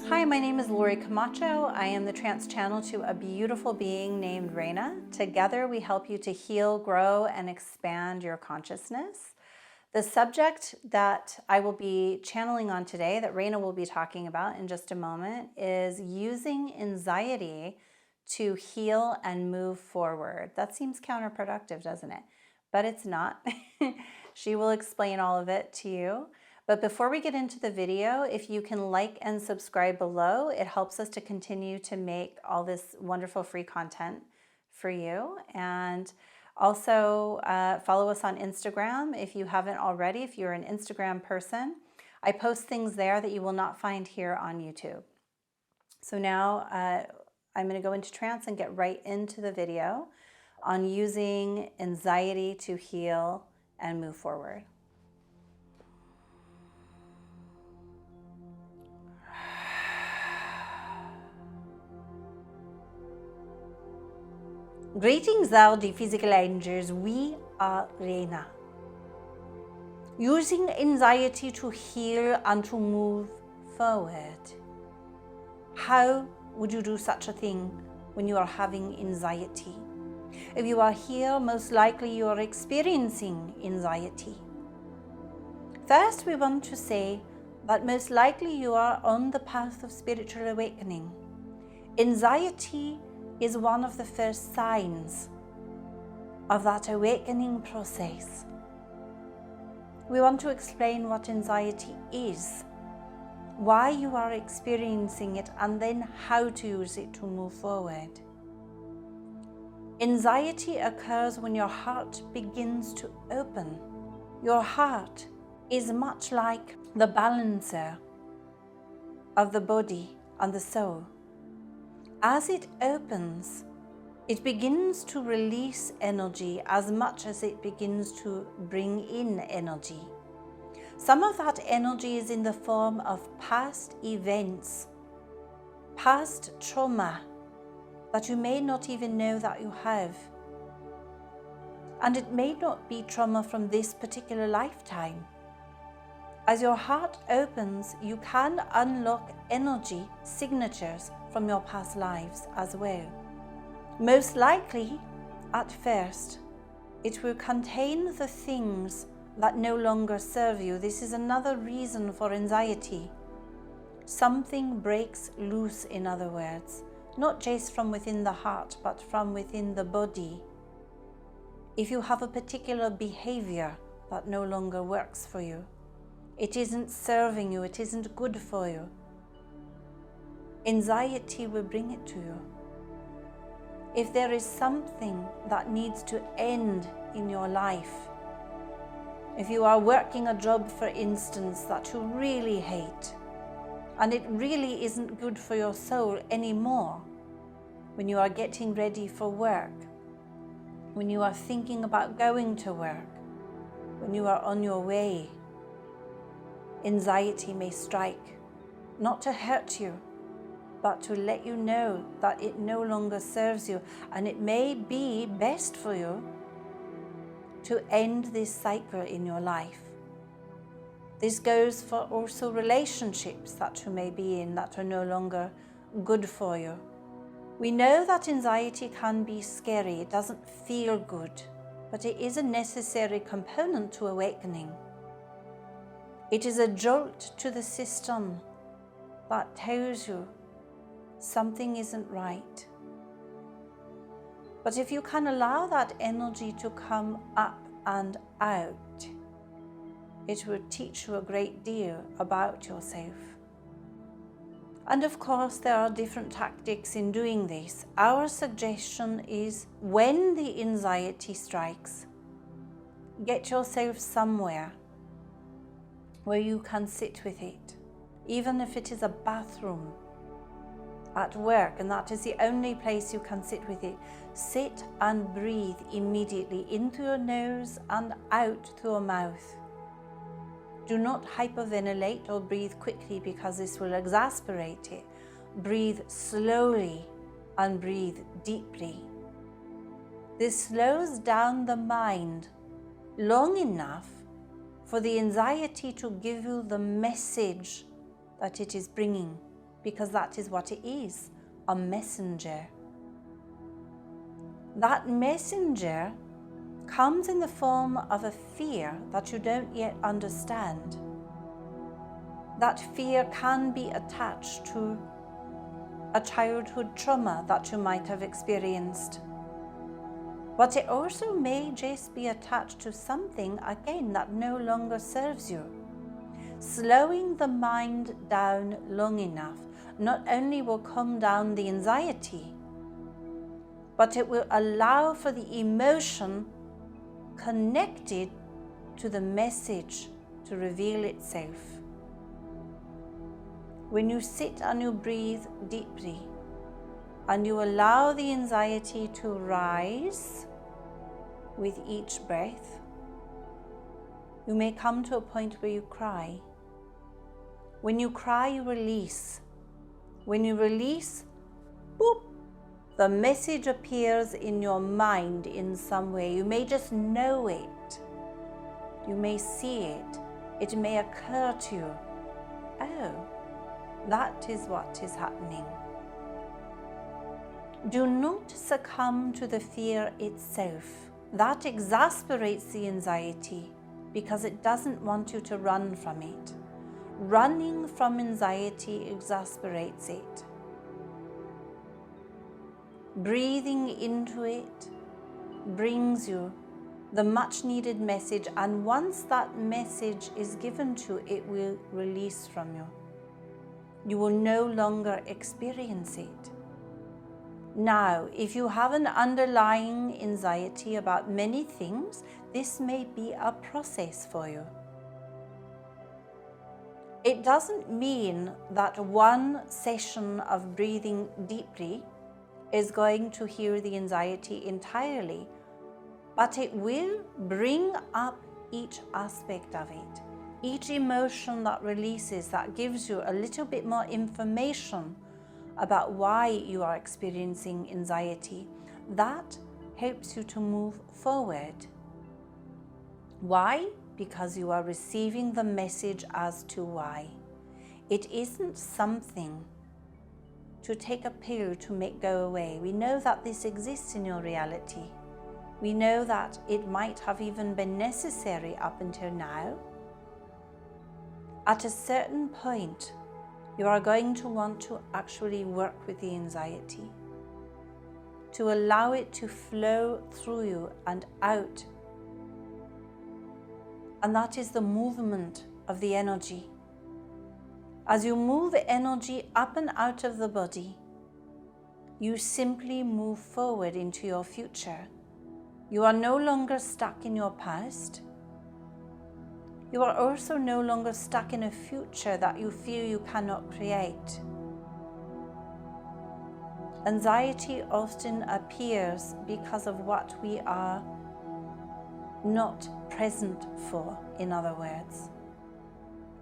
Hi, my name is Lori Camacho. I am the trance channel to a beautiful being named Raina. Together, we help you to heal, grow, and expand your consciousness. The subject that I will be channeling on today, that Raina will be talking about in just a moment, is using anxiety to heal and move forward. That seems counterproductive, doesn't it? But it's not. She will explain all of it to you. But before we get into the video, if you can like and subscribe below, it helps us to continue to make all this wonderful free content for you. And also follow us on Instagram if you haven't already, if you're an Instagram person. I post things there that you will not find here on YouTube. So now I'm going to go into trance and get right into the video on using anxiety to heal and move forward. Greetings, thou the physical angels. We are Raina. Using anxiety to heal and to move forward. How would you do such a thing when you are having anxiety? If you are here, most likely you are experiencing anxiety. First, we want to say that most likely you are on the path of spiritual awakening. Anxiety is one of the first signs of that awakening process. We want to explain what anxiety is, why you are experiencing it, and then how to use it to move forward. Anxiety occurs when your heart begins to open. Your heart is much like the balancer of the body and the soul. As it opens, it begins to release energy as much as it begins to bring in energy. Some of that energy is in the form of past events, past trauma that you may not even know that you have. And it may not be trauma from this particular lifetime. As your heart opens, you can unlock energy signatures from your past lives as well. Most likely, at first, it will contain the things that no longer serve you. This is another reason for anxiety. Something breaks loose, in other words, not just from within the heart, but from within the body. If you have a particular behavior that no longer works for you, it isn't serving you, it isn't good for you, anxiety will bring it to you. If there is something that needs to end in your life, if you are working a job, for instance, that you really hate, and it really isn't good for your soul anymore, when you are getting ready for work, when you are thinking about going to work, when you are on your way, anxiety may strike, not to hurt you, but to let you know that it no longer serves you, and it may be best for you to end this cycle in your life. This goes for also relationships that you may be in that are no longer good for you. We know that anxiety can be scary, it doesn't feel good, but it is a necessary component to awakening. It is a jolt to the system that tells you something isn't right. But if you can allow that energy to come up and out, it will teach you a great deal about yourself. And of course, there are different tactics in doing this. Our suggestion is, when the anxiety strikes, get yourself somewhere where you can sit with it, even if it is a bathroom at work, and that is the only place you can sit with it. Sit and breathe immediately into your nose and out through your mouth. Do not hyperventilate or breathe quickly, because this will exasperate it. Breathe slowly and breathe deeply. This slows down the mind long enough for the anxiety to give you the message that it is bringing. because that is what it is, a messenger. That messenger comes in the form of a fear that you don't yet understand. That fear can be attached to a childhood trauma that you might have experienced. But it also may just be attached to something, again, that no longer serves you. Slowing the mind down long enough not only will calm down the anxiety, but it will allow for the emotion connected to the message to reveal itself. When you sit and you breathe deeply and you allow the anxiety to rise with each breath, you may come to a point where you cry. When you cry, you release. When you release, boop, the message appears in your mind in some way. You may just know it. You may see it. It may occur to you. Oh, that is what is happening. Do not succumb to the fear itself. That exasperates the anxiety because it doesn't want you to run from it. Running from anxiety exasperates it. Breathing into it brings you the much needed message, and once that message is given to you, it will release from you. You will no longer experience it. Now, if you have an underlying anxiety about many things, this may be a process for you. It doesn't mean that one session of breathing deeply is going to heal the anxiety entirely, but it will bring up each aspect of it. Each emotion that releases, that gives you a little bit more information about why you are experiencing anxiety, that helps you to move forward. Why? Because you are receiving the message as to why. It isn't something to take a pill to make go away. We know that this exists in your reality. We know that it might have even been necessary up until now. At a certain point, you are going to want to actually work with the anxiety, to allow it to flow through you and out. And that is the movement of the energy. As you move energy up and out of the body, you simply move forward into your future. You are no longer stuck in your past. You are also no longer stuck in a future that you feel you cannot create. Anxiety often appears because of what we are not present for, in other words.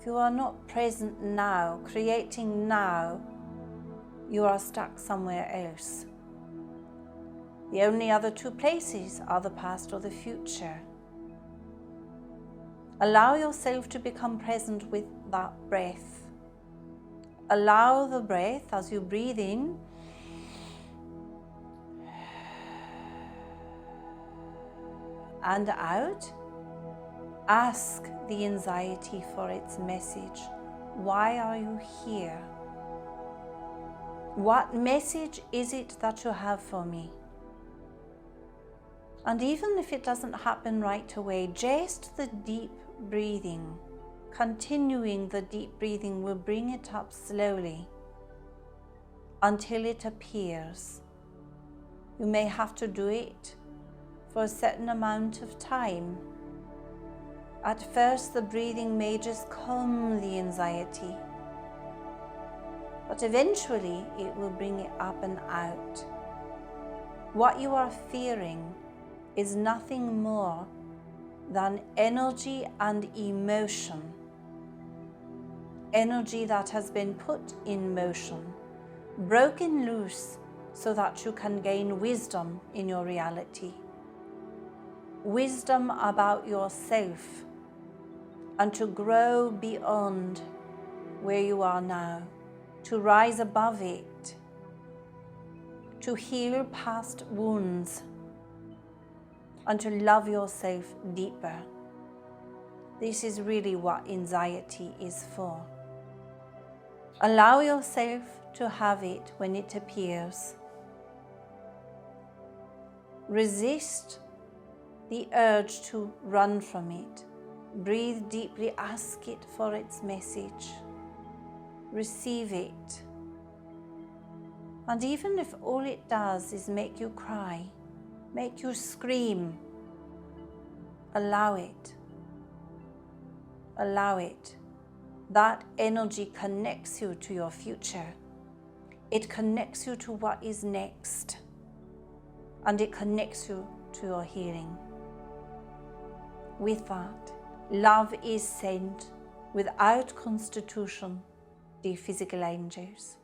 If you are not present now, creating now, you are stuck somewhere else. The only other two places are the past or the future. Allow yourself to become present with that breath. Allow the breath as you breathe in and out. Ask the anxiety for its message. Why are you here? What message is it that you have for me? And even if it doesn't happen right away, just the deep breathing, continuing the deep breathing will bring it up slowly until it appears. You may have to do it for a certain amount of time. At first, the breathing may just calm the anxiety, but eventually it will bring it up and out. What you are fearing is nothing more than energy and emotion. Energy that has been put in motion, broken loose so that you can gain wisdom in your reality. Wisdom about yourself and to grow beyond where you are now, to rise above it, to heal past wounds, and to love yourself deeper. This is really what anxiety is for. Allow yourself to have it when it appears. Resist the urge to run from it. Breathe deeply, ask it for its message. Receive it. And even if all it does is make you cry, make you scream, allow it. Allow it. That energy connects you to your future. It connects you to what is next. And it connects you to your healing. With that, love is sent without constitution, dear physical angels.